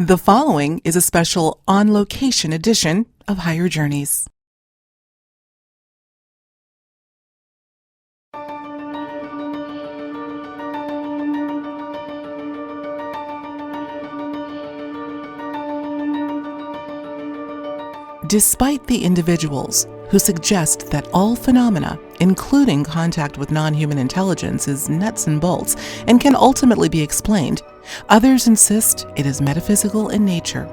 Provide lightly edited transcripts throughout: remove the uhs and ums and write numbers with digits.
The following is a special on-location edition of Higher Journeys. Despite the individuals who suggest that all phenomena, including contact with non-human intelligence, is nuts and bolts and can ultimately be explained, others insist it is metaphysical in nature.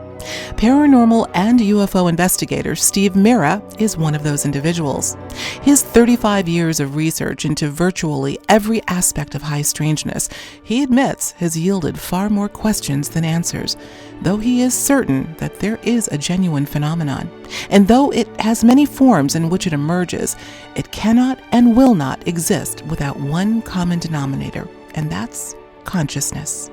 Paranormal and UFO investigator Steve Mera is one of those individuals. His 35 years of research into virtually every aspect of high strangeness, he admits, has yielded far more questions than answers, though he is certain that there is a genuine phenomenon. And though it has many forms in which it emerges, it cannot and will not exist without one common denominator, and that's consciousness.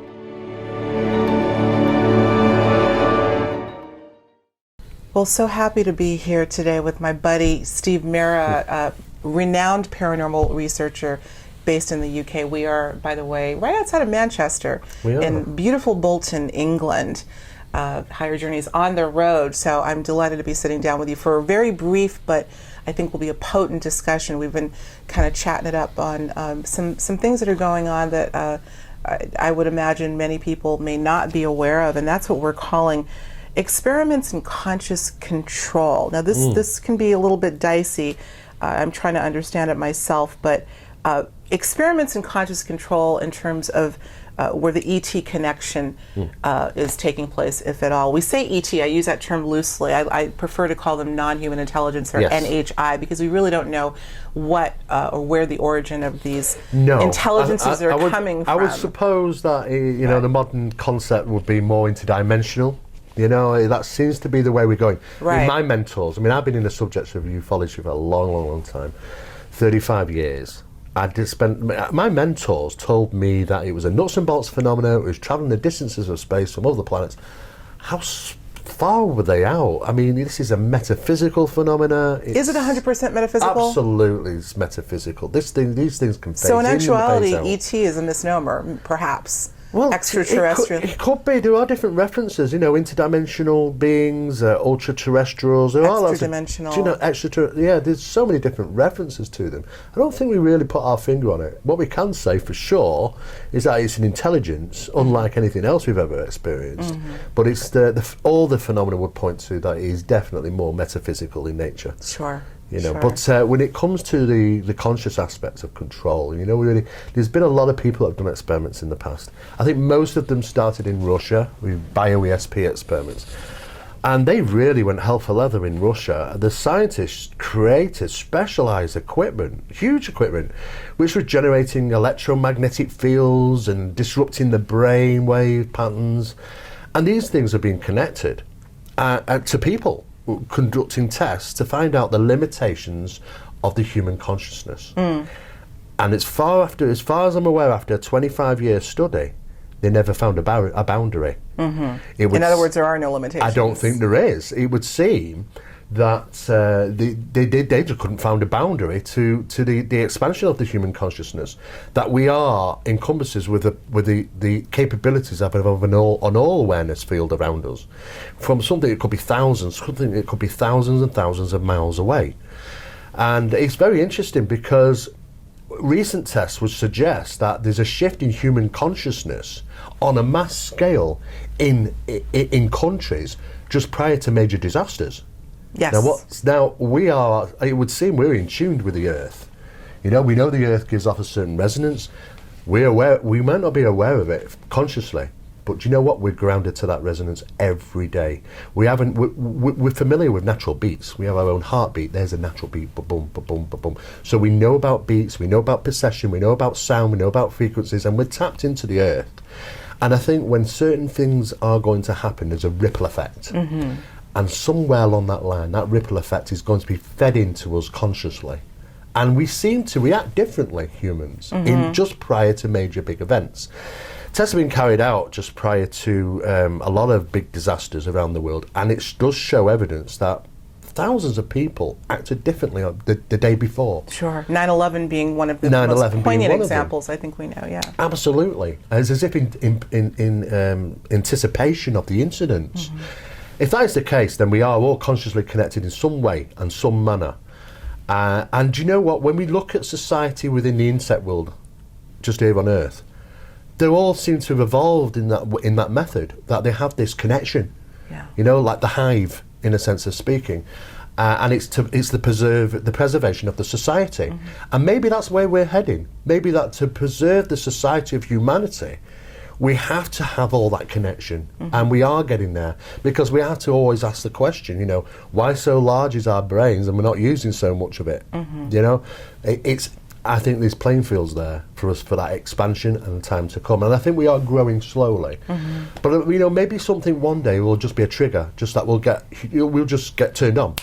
Well, so happy to be here today with my buddy Steve Mera, a renowned paranormal researcher based in the UK. We are, by the way, right outside of Manchester in beautiful Bolton, England. Higher Journeys on the road, so I'm delighted to be sitting down with you for a very brief, but I think will be a potent discussion. We've been kind of chatting it up on some things that are going on that I would imagine many people may not be aware of, and that's what we're calling experiments in conscious control. Now this can be a little bit dicey. I'm trying to understand it myself, but experiments in conscious control in terms of where the ET connection is taking place, if at all. We say ET, I use that term loosely. I prefer to call them non-human intelligence, or NHI, because we really don't know what or where the origin of these intelligences are coming from. I would suppose that the modern concept would be more interdimensional. That seems to be the way we're going. Right. With my mentors, I've been in the subjects of ufology for a long time, 35 years. My mentors told me that it was a nuts and bolts phenomenon. It was traveling the distances of space from other planets. How far were they out? This is a metaphysical phenomena. Is it 100% metaphysical? Absolutely, it's metaphysical. These things can phase So in in actuality, and phase out. ET is a misnomer, perhaps. Well, extraterrestrial. It could be. There are different references. Interdimensional beings, ultra-terrestrials. There are lots of, extraterrestrial. there's so many different references to them. I don't think we really put our finger on it. What we can say for sure is that it's an intelligence unlike anything else we've ever experienced. But it's all the phenomena would point to that it is definitely more metaphysical in nature. Sure. But when it comes to the conscious aspects of control, there's been a lot of people that have done experiments in the past. I think most of them started in Russia with bio-ESP experiments. And they really went hell for leather in Russia. The scientists created specialized equipment, huge equipment, which was generating electromagnetic fields and disrupting the brain wave patterns. And these things are being connected to people, conducting tests to find out the limitations of the human consciousness. And as far as I'm aware, after a 25-year study, they never found a boundary. In other words, there are no limitations. I don't think there is. It would seem that they just couldn't find a boundary to the expansion of the human consciousness that we are encompasses with the capabilities of an all awareness field around us, from something it could be thousands, something it could be thousands and thousands of miles away. And it's very interesting because recent tests would suggest that there's a shift in human consciousness on a mass scale in countries just prior to major disasters. Yes. Now we are. It would seem we're in tune with the Earth. We know the Earth gives off a certain resonance. We're aware. We might not be aware of it consciously, but do you know what? We're grounded to that resonance every day. We're familiar with natural beats. We have our own heartbeat. There's a natural beat. Ba-boom, ba-boom, ba-boom. So we know about beats. We know about perception. We know about sound. We know about frequencies, and we're tapped into the Earth. And I think when certain things are going to happen, there's a ripple effect. And somewhere along that line, that ripple effect is going to be fed into us consciously. And we seem to react differently, humans, in just prior to major big events. Tests have been carried out just prior to a lot of big disasters around the world, and it does show evidence that thousands of people acted differently on the day before. Sure. 9/11 being one of the 9/11 most being poignant one of them. examples, I think we know, yeah. Absolutely. It's as if in anticipation of the incidents. If that is the case, then we are all consciously connected in some way and some manner. And do you know what? When we look at society within the insect world, just here on Earth, they all seem to have evolved in that method, that they have this connection. Yeah. You know, like the hive, in a sense of speaking. And it's the preservation of the society. And maybe that's where we're heading. Maybe that to preserve the society of humanity, we have to have all that connection. And we are getting there, because we have to always ask the question, you know, why so large is our brains and we're not using so much of it? You know, I think there's playing fields there for us for that expansion and the time to come. And I think we are growing slowly. But, you know, maybe something one day will just be a trigger, just that we'll just get turned on.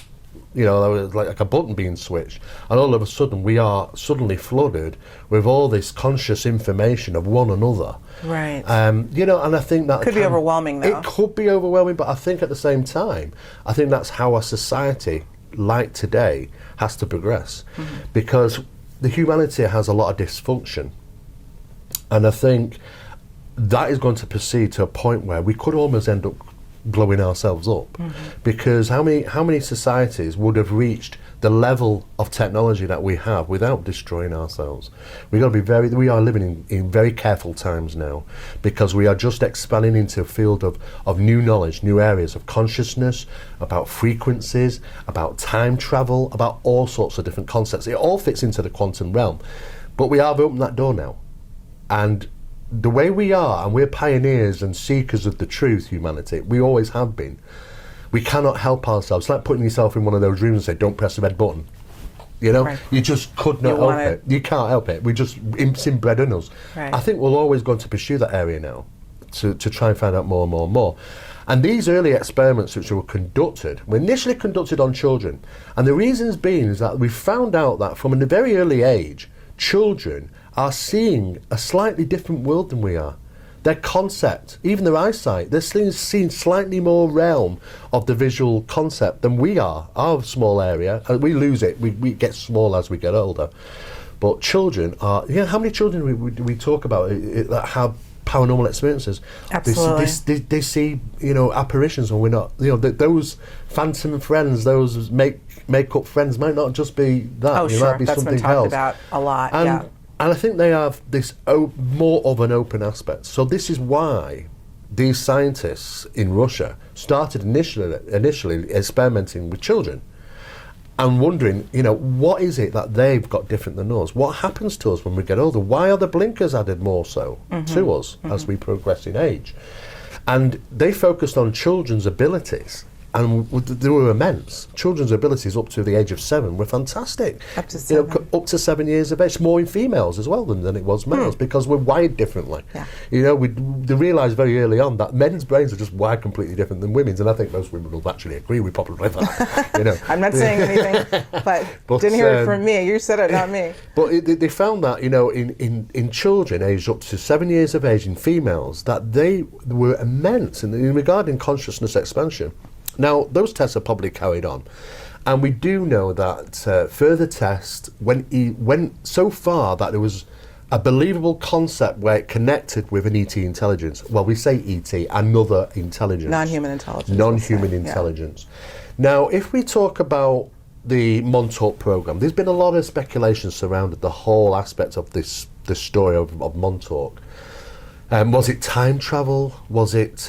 You know, like a button being switched, and all of a sudden we are suddenly flooded with all this conscious information of one another. Right. You know, and I think that could be overwhelming, though. It could be overwhelming, but I think at the same time, I think that's how our society, like today, has to progress, because the humanity has a lot of dysfunction, and I think that is going to proceed to a point where we could almost end up blowing ourselves up, because how many societies would have reached the level of technology that we have without destroying ourselves? We are living in very careful times now, because we are just expanding into a field of new knowledge, new areas of consciousness, about frequencies, about time travel, about all sorts of different concepts. It all fits into the quantum realm, but we have opened that door now. And the way we are, and we're pioneers and seekers of the truth, humanity, we always have been. We cannot help ourselves. It's like putting yourself in one of those rooms and say, don't press the red button. You know, you just could not help it. You can't help it. It's inbred in us. Right. I think we're always going to pursue that area now, to try and find out more and more and more. And these early experiments which were initially conducted on children. And the reasons being is that we found out that from a very early age, children are seeing a slightly different world than we are. Their concept, even their eyesight, they're seeing slightly more realm of the visual concept than we are. Our small area, we lose it. We get small as we get older. But children are, how many children do we talk about that have paranormal experiences? Absolutely. They see, you know, apparitions, and we're not, you know, those phantom friends, those make-up friends might not just be that. Oh, it sure. might be That's something been talked else. about a lot, And I think they have this more of an open aspect. So this is why these scientists in Russia started initially experimenting with children and wondering, you know, what is it that they've got different than us? What happens to us when we get older? Why are the blinkers added more so to us as we progress in age? And they focused on children's abilities. And they were immense. Children's abilities up to the age of 7 were fantastic. Up to 7. You know, up to 7 years of age. More in females as well than it was males, because we're wired differently. Yeah. You know, they realised very early on that men's brains are just wired completely different than women's, and I think most women will actually agree with probably that. You know. I'm not saying anything, but didn't hear it from me. You said it, not me. But they found that, you know, in children aged up to 7 years of age in females, that they were immense in regarding consciousness expansion. Now, those tests are probably carried on, and we do know that further tests went so far that there was a believable concept where it connected with an ET intelligence. Well, we say ET, another intelligence. Non-human intelligence. Non-human intelligence. Now, if we talk about the Montauk program, there's been a lot of speculation surrounding the whole aspect of the story of Montauk. Was it time travel? Was it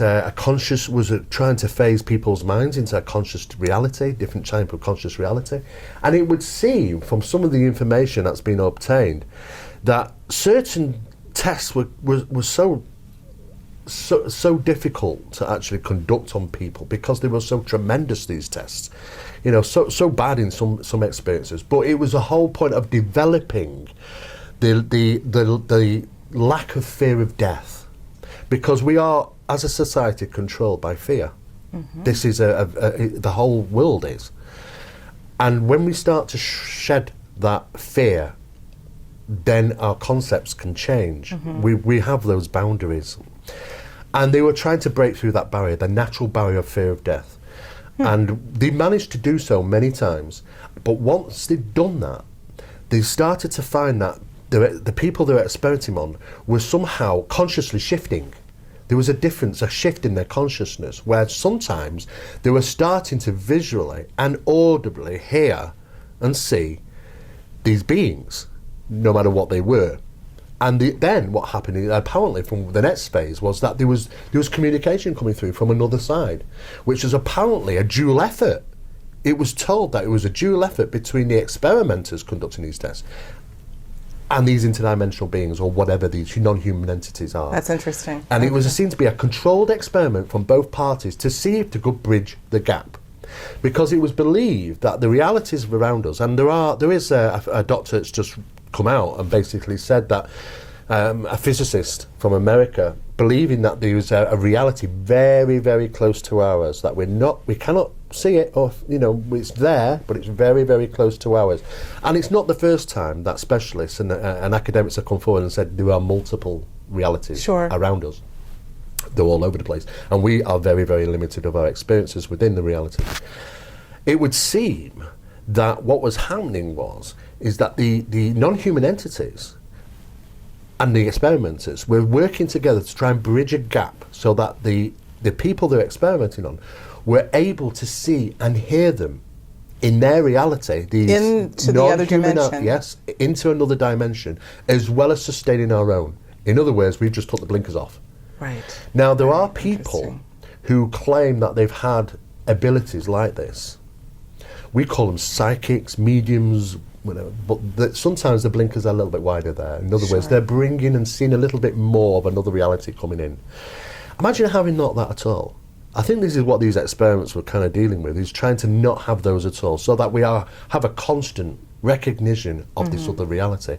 was it trying to phase people's minds into a conscious reality, different type of conscious reality? And it would seem from some of the information that's been obtained that certain tests were so difficult to actually conduct on people, because they were so tremendous, these tests. You know, so bad in some experiences. But it was a whole point of developing the lack of fear of death, because we are, as a society, controlled by fear. This is the whole world is. And when we start to shed that fear, then our concepts can change. We have those boundaries. And they were trying to break through that barrier, the natural barrier of fear of death. And they managed to do so many times. But once they'd done that, they started to find that the people they were experimenting on were somehow consciously shifting. There was a shift in their consciousness, where sometimes they were starting to visually and audibly hear and see these beings, no matter what they were. And then what happened, apparently from the next phase, was that there was communication coming through from another side, which was apparently a dual effort. It was told that it was a dual effort between the experimenters conducting these tests and these interdimensional beings, or whatever these non-human entities are. That's interesting. And it was seen to be a controlled experiment from both parties to see if they could bridge the gap. Because it was believed that the realities around us, and there is a doctor that's just come out and basically said that a physicist from America, believing that there was a reality very, very close to ours, that we cannot see it, or it's there, but it's very, very close to ours. And it's not the first time that specialists and academics have come forward and said there are multiple realities around us. They're all over the place, and we are very, very limited of our experiences within the reality. It would seem that what was happening is that the non-human entities and the experimenters were working together to try and bridge a gap, so that the people they're experimenting on were able to see and hear them in their reality, these into the other dimension. Yes, into another dimension, as well as sustaining our own. In other words, we've just put the blinkers off. Right. Now, there are people who claim that they've had abilities like this. We call them psychics, mediums, whatever, but sometimes the blinkers are a little bit wider there. In other words, they're bringing and seeing a little bit more of another reality coming in. Imagine having not that at all. I think this is what these experiments were kind of dealing with, is trying to not have those at all, so that we have a constant recognition of this other reality.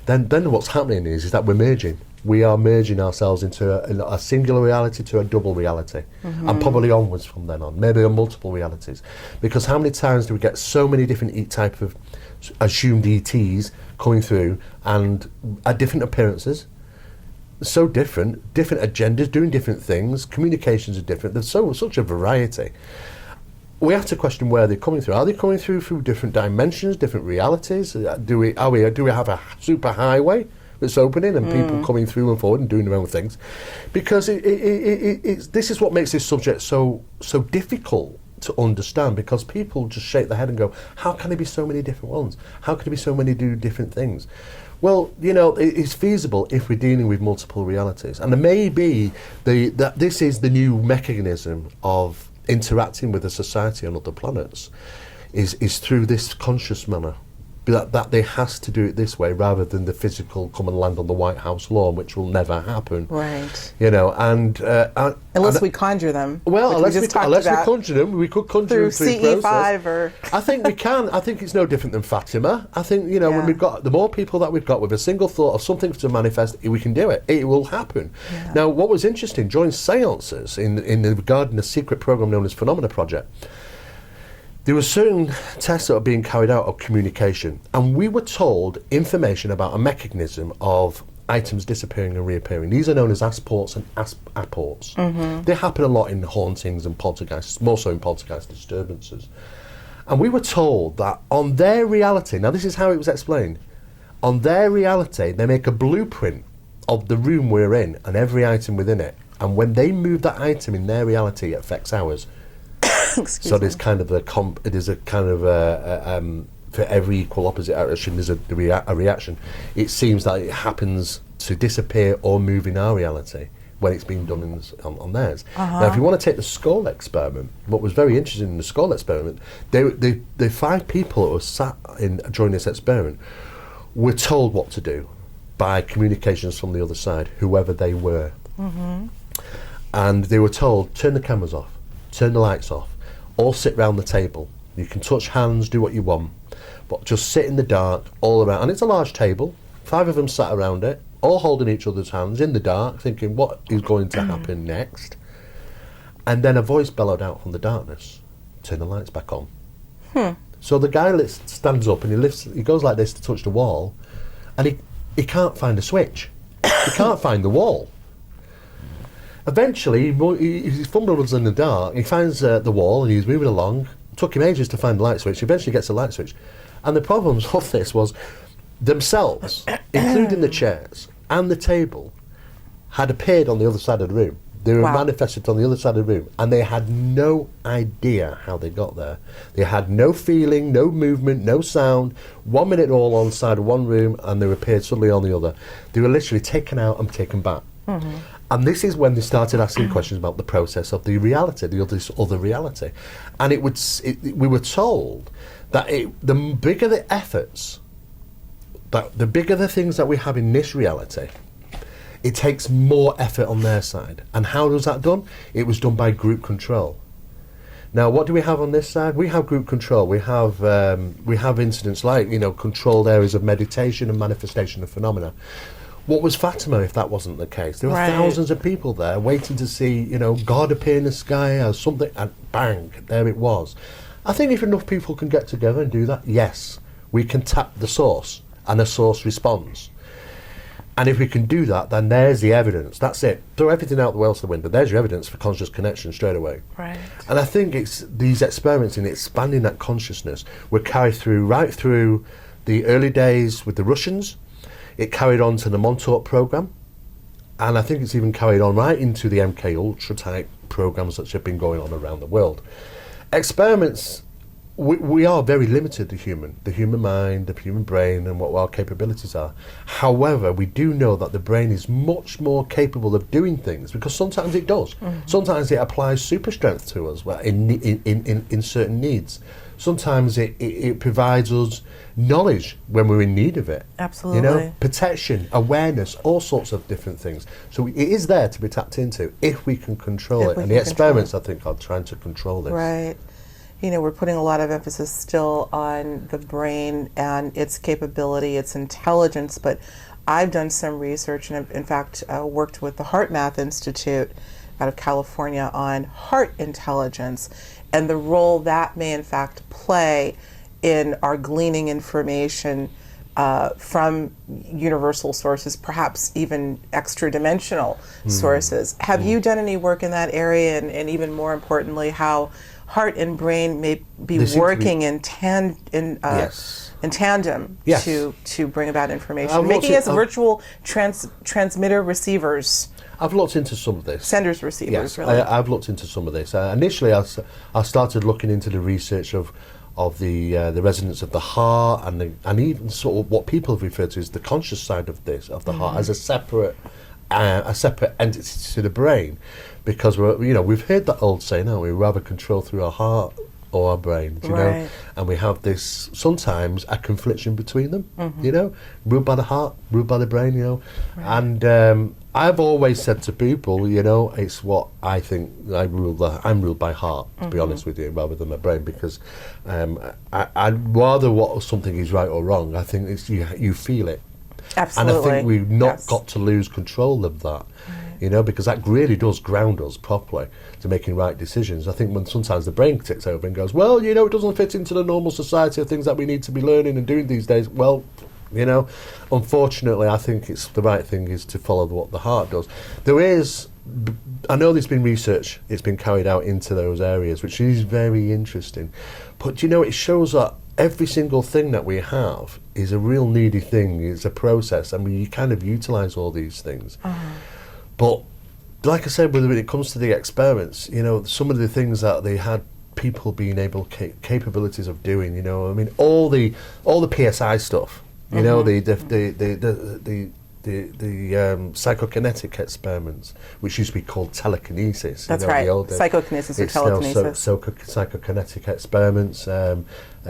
Then what's happening is that we're merging. We are merging ourselves into a singular reality to a double reality, and probably onwards from then on, maybe multiple realities. Because how many times do we get so many different type of assumed ETs coming through, and at different appearances, so different agendas, doing different things, communications are different, there's such a variety. We have to question where they're coming through. Are they coming through different dimensions, different realities? Do we have a super highway that's opening and people coming through and forward and doing their own things? Because this is what makes this subject so difficult to understand, because people just shake their head and go, how can there be so many different ones? How can there be so many do different things? Well, it's feasible if we're dealing with multiple realities. And there may be that this is the new mechanism of interacting with a society on other planets, is through this conscious manner. That they has to do it this way, rather than the physical come and land on the White House lawn, which will never happen. Right. Unless we conjure them. Well, unless we conjure them, we could conjure them through CE5 or. I think we can. I think it's no different than Fatima. I think when we've got the more people that we've got with a single thought of something to manifest, we can do it. It will happen. Yeah. Now, what was interesting during seances regarding a secret program known as Phenomena Project, there were certain tests that were being carried out of communication, and we were told information about a mechanism of items disappearing and reappearing. These are known as asports and apports. They happen a lot in hauntings and poltergeists, more so in poltergeist disturbances. And we were told that on their reality, now this is how it was explained, on their reality they make a blueprint of the room we're in and every item within it, and when they move that item in their reality, it affects ours. So there's kind of for every equal opposite action, there's a reaction. It seems that it happens to disappear or move in our reality when it's being done on theirs. Now, if you want to take the skull experiment, what was very interesting in the skull experiment, the 5 people that were sat in during this experiment were told what to do by communications from the other side, whoever they were. And they were told, turn the cameras off, turn the lights off, all sit round the table. You can touch hands, do what you want, but just sit in the dark all around. And it's a large table, 5 of them sat around it, all holding each other's hands in the dark, thinking what is going to happen next. And then a voice bellowed out from the darkness, turn the lights back on. So the guy stands up and he goes like this to touch the wall, and he can't find a switch. He can't find the wall. Eventually, he fumbles in the dark. He finds the wall and he's moving along. It took him ages to find the light switch. He eventually gets a light switch. And the problems of this was themselves, including the chairs and the table, had appeared on the other side of the room. They were manifested on the other side of the room, and they had no idea how they got there. They had no feeling, no movement, no sound. 1 minute all on the side of one room, and they appeared suddenly on the other. They were literally taken out and taken back. Mm-hmm. And this is when they started asking questions about the process of the reality, this other reality. And we were told that the bigger the efforts, that the bigger the things that we have in this reality, it takes more effort on their side. And how was that done? It was done by group control. Now, what do we have on this side? We have group control. We have incidents like, controlled areas of meditation and manifestation of phenomena. What was Fatima if that wasn't the case? There were thousands of people there waiting to see, God appear in the sky or something, and bang, there it was. I think if enough people can get together and do that, yes, we can tap the source, and the source responds. And if we can do that, then there's the evidence. That's it. Throw everything out the window. There's your evidence for conscious connection straight away. Right. And I think it's these experiments in expanding that consciousness were carried through right through the early days with the Russians. It carried on to the Montauk program. And I think it's even carried on right into the MK Ultra type programs that have been going on around the world. Experiments, we are very limited, the human mind, the human brain, and what our capabilities are. However, we do know that the brain is much more capable of doing things, because sometimes it does. Mm-hmm. Sometimes it applies super strength to us in certain needs. Sometimes it provides us knowledge when we're in need of it. Absolutely. Protection, awareness, all sorts of different things. So it is there to be tapped into if we can control it. And the experiments, I think, are trying to control this. Right. We're putting a lot of emphasis still on the brain and its capability, its intelligence, but I've done some research and in fact worked with the Heart Math Institute out of California on heart intelligence and the role that may in fact play in our gleaning information from universal sources, perhaps even extra-dimensional sources. Have you done any work in that area, and even more importantly, how heart and brain may be working in tandem to bring about information, making us virtual transmitter receivers? I've looked into some of this. Senders, receivers, yes, really. I've looked into some of this. Initially, I started looking into the research of the resonance of the heart and even sort of what people have referred to as the conscious side of the heart as a separate entity to the brain, because we've heard that old saying, haven't we? We rather control through our heart or our brain, you know, and we have this sometimes a confliction between them, ruled by the heart, ruled by the brain, and I've always said to people, it's what I think. I'm ruled by heart, to be honest with you, rather than my brain, because I'd rather what something is right or wrong. I think it's you feel it. Absolutely. And I think we've not got to lose control of that, because that really does ground us properly to making right decisions. I think when sometimes the brain takes over and goes, well, it doesn't fit into the normal society of things that we need to be learning and doing these days. Well, unfortunately, I think it's the right thing is to follow what the heart does. I know there's been research, it's been carried out into those areas, which is very interesting. But, it shows that every single thing that we have is a real needy thing, it's a process, and we kind of utilise all these things. But, like I said, when it comes to the experiments, some of the things that they had people being able, capabilities of doing, all the PSI stuff, the psychokinetic experiments, which used to be called telekinesis. That's right. Psychokinesis or telekinesis. Psychokinetic experiments,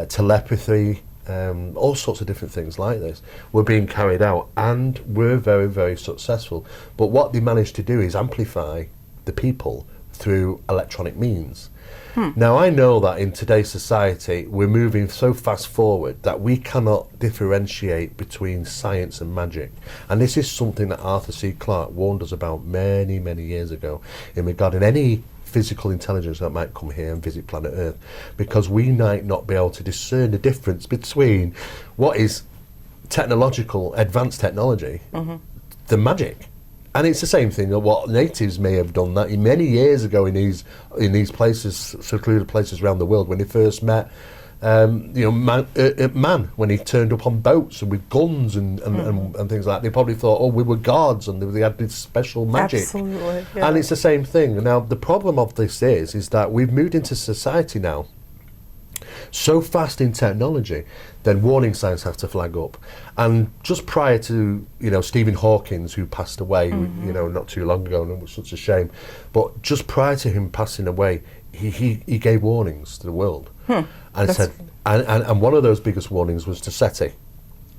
telepathy, all sorts of different things like this were being carried out, and were very, very successful. But what they managed to do is amplify the people through electronic means. Now, I know that in today's society, we're moving so fast forward that we cannot differentiate between science and magic. And this is something that Arthur C. Clarke warned us about many, many years ago in regarding any physical intelligence that might come here and visit planet Earth, because we might not be able to discern the difference between what is technological, advanced technology, the magic. And it's the same thing that what natives may have done that many years ago in these places, secluded places around the world, when they first met, man, when he turned up on boats and with guns and things like that. They probably thought, oh, we were gods and they had this special magic. Absolutely. Yeah. And it's the same thing. Now, the problem of this is that we've moved into society now so fast in technology, then warning signs have to flag up. And just prior to, Stephen Hawking, who passed away, not too long ago, and it was such a shame, but just prior to him passing away, he gave warnings to the world. And said, and one of those biggest warnings was to SETI,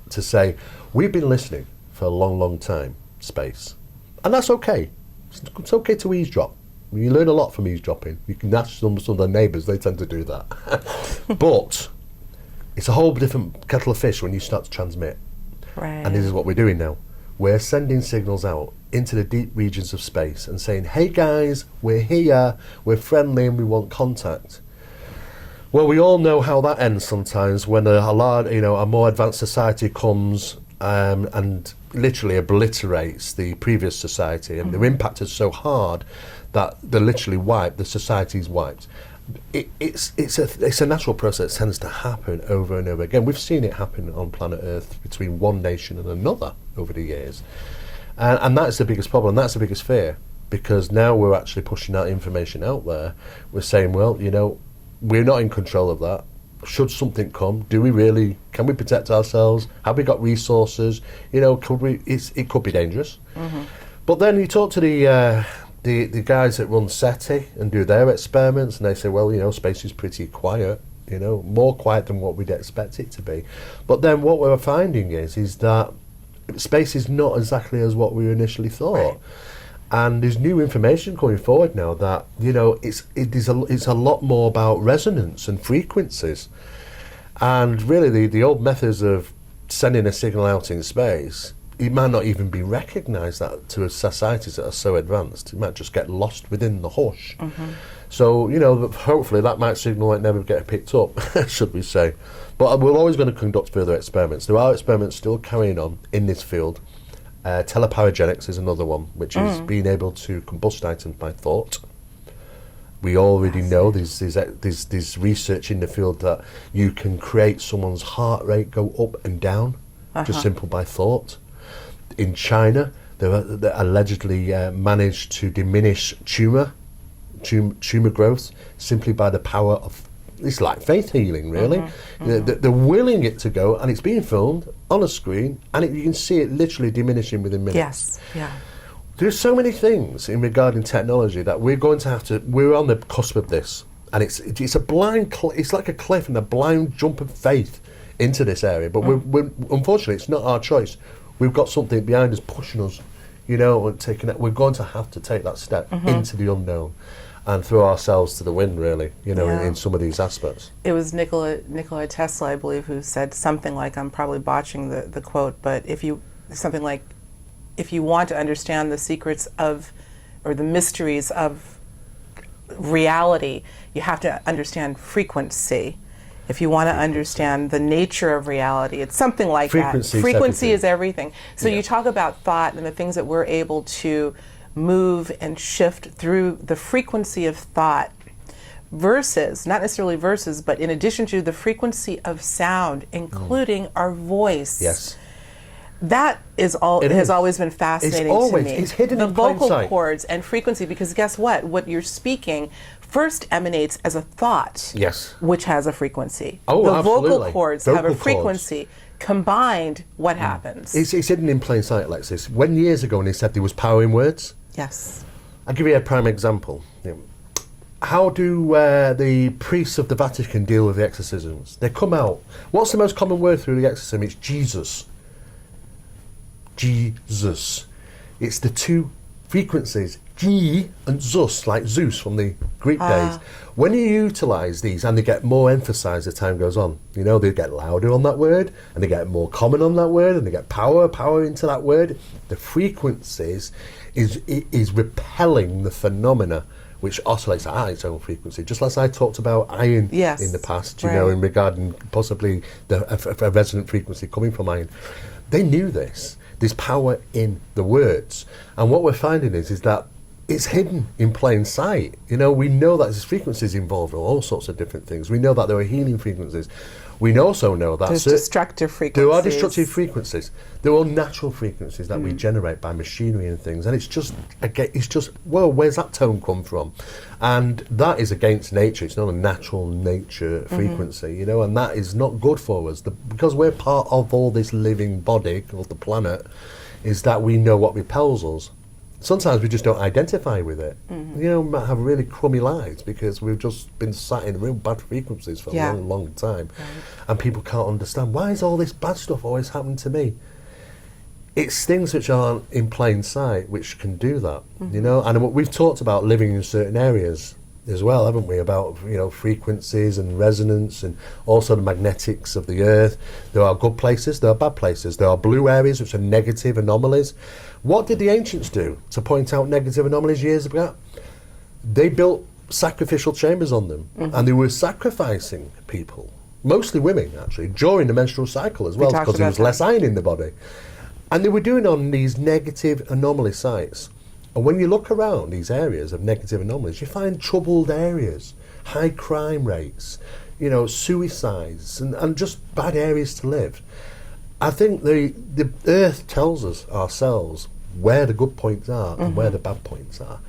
to say, we've been listening for a long, long time, space. And that's okay. It's okay to eavesdrop. You learn a lot from eavesdropping. You can ask some of their neighbours, they tend to do that. But it's a whole different kettle of fish when you start to transmit. Right. And this is what we're doing now. We're sending signals out into the deep regions of space and saying, hey guys, we're here, we're friendly and we want contact. Well, we all know how that ends sometimes when a more advanced society comes and literally obliterates the previous society, and their impact is so hard that they're literally wiped. The society's wiped. It's a natural process that tends to happen over and over again. We've seen it happen on planet Earth between one nation and another over the years, and that's the biggest problem. That's the biggest fear, because now we're actually pushing that information out there. We're saying, well, we're not in control of that. Should something come, can we protect ourselves? Have we got resources? It could be dangerous. But then you talk to the guys that run SETI and do their experiments, and they say, well, space is pretty quiet, more quiet than what we'd expect it to be. But then what we're finding is that space is not exactly as what we initially thought. Right. And there's new information coming forward now that, it's a lot more about resonance and frequencies. And really the old methods of sending a signal out in space, it might not even be recognised that to societies that are so advanced. It might just get lost within the hush. So, hopefully that signal might never get picked up, should we say. But we're always going to conduct further experiments. There are experiments still carrying on in this field. Teleparagenics is another one, which is being able to combust items by thought. We already know there's research in the field that you can create someone's heart rate go up and down, just simple by thought. In China, they allegedly managed to diminish tumor growth simply by the power of, it's like faith healing, really. They're willing it to go, and it's being filmed on a screen, and you can see it literally diminishing within minutes. Yes, yeah. There's so many things in regarding technology that we're on the cusp of this, and it's it's like a cliff and a blind jump of faith into this area. But we're unfortunately, it's not our choice. We've got something behind us pushing us, and we're going to have to take that step into the unknown and throw ourselves to the wind, really, in some of these aspects. It was Nikola Tesla, I believe, who said something like, I'm probably botching the quote, but if you want to understand the secrets of, or the mysteries of reality, you have to understand frequency. If you want to understand the nature of reality, it's something like that. Frequency is everything. So you talk about thought and the things that we're able to move and shift through the frequency of thought versus, not necessarily versus, but in addition to the frequency of sound, including our voice. Yes. That is all. It has always been fascinating to me. It's hidden the in plain vocal sight. cords and frequency, because guess what? What you're speaking first emanates as a thought, yes, which has a frequency. Oh, the absolutely. Vocal cords have a frequency. Combined, what happens? It's hidden in plain sight, Alexis. When years ago, when they said there was power in words. Yes. I'll give you a prime example. How do the priests of the Vatican deal with the exorcisms? They come out. What's the most common word through the exorcism? It's Jesus. Jesus. It's the two frequencies, G and Zus, like Zeus from the Greek days. When you utilise these, and they get more emphasised as time goes on, they get louder on that word, and they get more common on that word, and they get power into that word. The frequencies is repelling the phenomena which oscillates at its own frequency. Just as I talked about iron Yes, in the past, right. in regarding possibly a resonant frequency coming from iron. They knew this. There's power in the words. And what we're finding is that it's hidden in plain sight. We know that there's frequencies involved in all sorts of different things. We know that there are healing frequencies. We also know that there's destructive frequencies. there are destructive frequencies. There are natural frequencies that we generate by machinery and things. And it's just, well, where's that tone come from? And that is against nature. It's not a natural nature frequency, and that is not good for us. Because we're part of all this living body called the planet, is that we know what repels us. Sometimes we just don't identify with it. We might have really crummy lives because we've just been sat in real bad frequencies for a long, long time. Right. And people can't understand, why is all this bad stuff always happening to me? It's things which aren't in plain sight which can do that, And we've talked about living in certain areas as well, haven't we? About, frequencies and resonance and also the magnetics of the earth. There are good places, there are bad places. There are blue areas which are negative anomalies. What did the ancients do to point out negative anomalies years ago? They built sacrificial chambers on them, and they were sacrificing people, mostly women actually, during the menstrual cycle as well, because there was less iron in the body. And they were doing on these negative anomaly sites. And when you look around these areas of negative anomalies, you find troubled areas, high crime rates, suicides, and just bad areas to live. I think the earth tells us ourselves where the good points are and where the bad points are.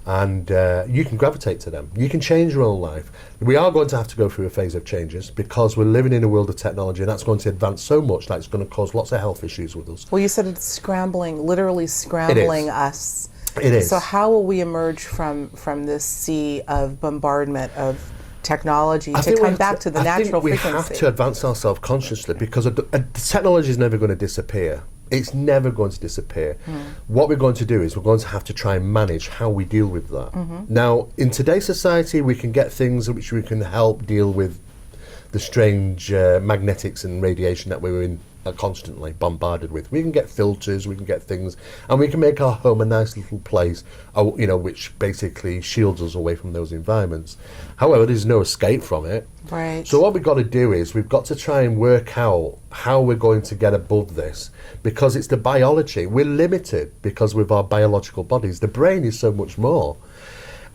And you can gravitate to them. You can change your own life. We are going to have to go through a phase of changes because we're living in a world of technology, and that's going to advance so much that it's going to cause lots of health issues with us. Well, you said it's scrambling, literally scrambling us. It is. So how will we emerge from this sea of bombardment of technology to come back to the natural frequency? We have to advance ourselves consciously because technology is never going to disappear. It's never going to disappear. What we're going to do is we're going to have to try and manage how we deal with that. Now, in today's society, we can get things which we can help deal with the strange magnetics and radiation that we're in constantly bombarded with. We can get filters, we can get things, and we can make our home a nice little place, which basically shields us away from those environments. However, there's no escape from it. Right. So what we've got to do is we've got to try and work out how we're going to get above this, because it's the biology. We're limited because with our biological bodies. The brain is so much more.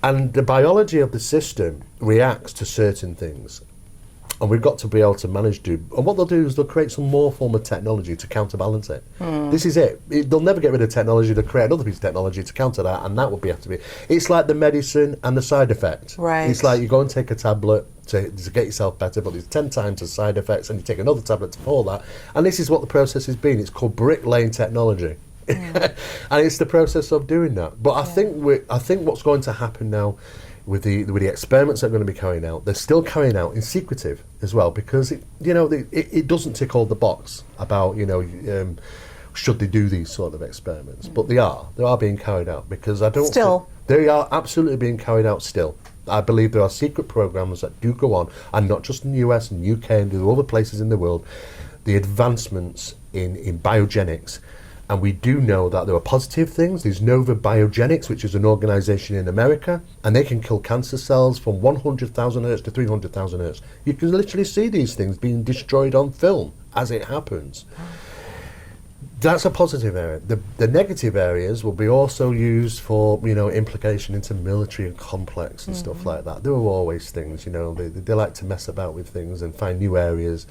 And the biology of the system reacts to certain things. And we've got to be able to manage to. And what they'll do is they'll create some more form of technology to counterbalance it. This is it. They'll never get rid of technology. They'll create another piece of technology to counter that, and that will have to be. It's like the medicine and the side effect. Right. It's like you go and take a tablet to get yourself better, but there's 10 times the side effects, and you take another tablet for that. And this is what the process has been. It's called bricklaying technology. And it's the process of doing that. But I think what's going to happen now with the experiments that are going to be carrying out, they're still carrying out in secretive as well, because it doesn't tick all the box about should they do these sort of experiments, but they are being carried out, because I don't still think they are absolutely being carried out still. I believe there are secret programs that do go on, and not just in the US and UK and the other places in the world, the advancements in biogenics. And we do know that there are positive things. There's Nova Biogenics, which is an organization in America, and they can kill cancer cells from 100,000 hertz to 300,000 hertz. You can literally see these things being destroyed on film as it happens. That's a positive area. The negative areas will be also used for, implication into military and complex and stuff like that. There are always things, they like to mess about with things and find new areas.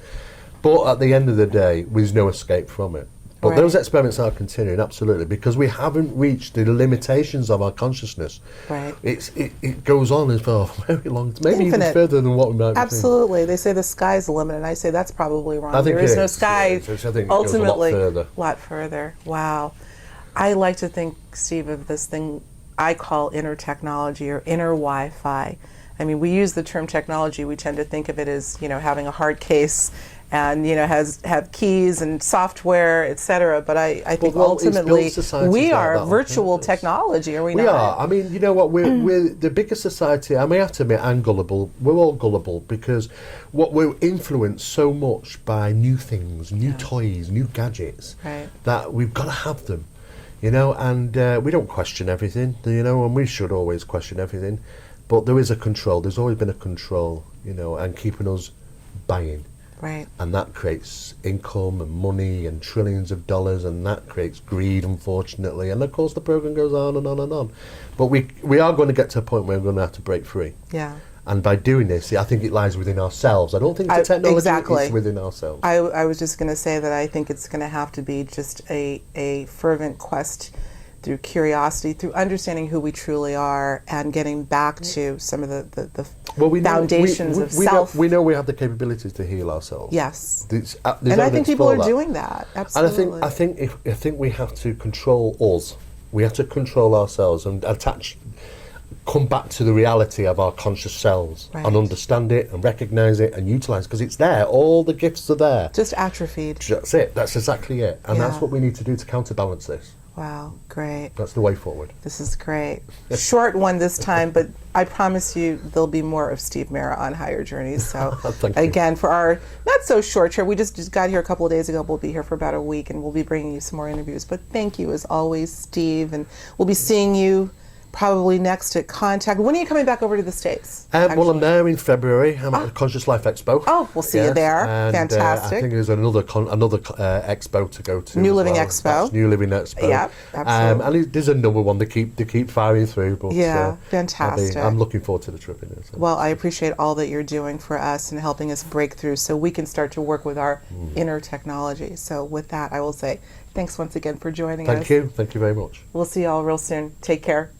But at the end of the day, there's no escape from it. But those experiments are continuing, absolutely, because we haven't reached the limitations of our consciousness. Right. It goes on for a very long time, maybe even further than what we might be Absolutely. They say the sky's the limit, and I say that's probably wrong. I think there is no sky. Yeah, I think ultimately, it goes a lot further. Wow. I like to think, Steve, of this thing I call inner technology or inner Wi-Fi. I mean, we use the term technology. We tend to think of it as, having a hard case and have keys and software, etc. But I think ultimately we are virtual technology, are we not? We are. I mean, you know what? We're the biggest society. I may have to admit, I'm gullible. We're all gullible because we're influenced so much by new things, new toys, new gadgets, that we've got to have them. you know, and we don't question everything, you know, and we should always question everything. But there is a control. There's always been a control, you know, and keeping us buying. Right. And that creates income and money and trillions of dollars, and that creates greed, unfortunately. And of course, the program goes on and on and on. But we are going to get to a point where we're going to have to break free. Yeah. And by doing this, I think it lies within ourselves. I don't think it's a technology, exactly. it's within ourselves. I was just going to say that I think it's going to have to be just a fervent quest through curiosity, through understanding who we truly are, and getting back to some of the foundations of self. We know we have the capabilities to heal ourselves. Yes. There's and I think people are that. doing that. Absolutely. And I think we have to control us. We have to control ourselves and come back to the reality of our conscious selves, right, and understand it and recognise it and utilise, because it's there. All the gifts are there. Just atrophied. That's it. That's exactly it. And that's what we need to do to counterbalance this. Wow, great. That's the way forward. This is great. Short one this time, but I promise you there'll be more of Steve Mera on Higher Journeys. So again, for our not so short trip, we just got here a couple of days ago. We'll be here for about a week, and we'll be bringing you some more interviews. But thank you as always, Steve, and we'll be seeing you probably next at Contact. When are you coming back over to the States? Well, I'm there in February. I'm at the Conscious Life Expo. Oh, we'll see you there. And, fantastic. I think there's another expo to go to. New Living Expo. That's New Living Expo. Yeah, absolutely. And there's another one they keep firing through. But, yeah, fantastic. I'm looking forward to the trip in there. So. Well, I appreciate all that you're doing for us and helping us break through so we can start to work with our inner technology. So with that, I will say thanks once again for joining us. Thank you. Thank you very much. We'll see you all real soon. Take care.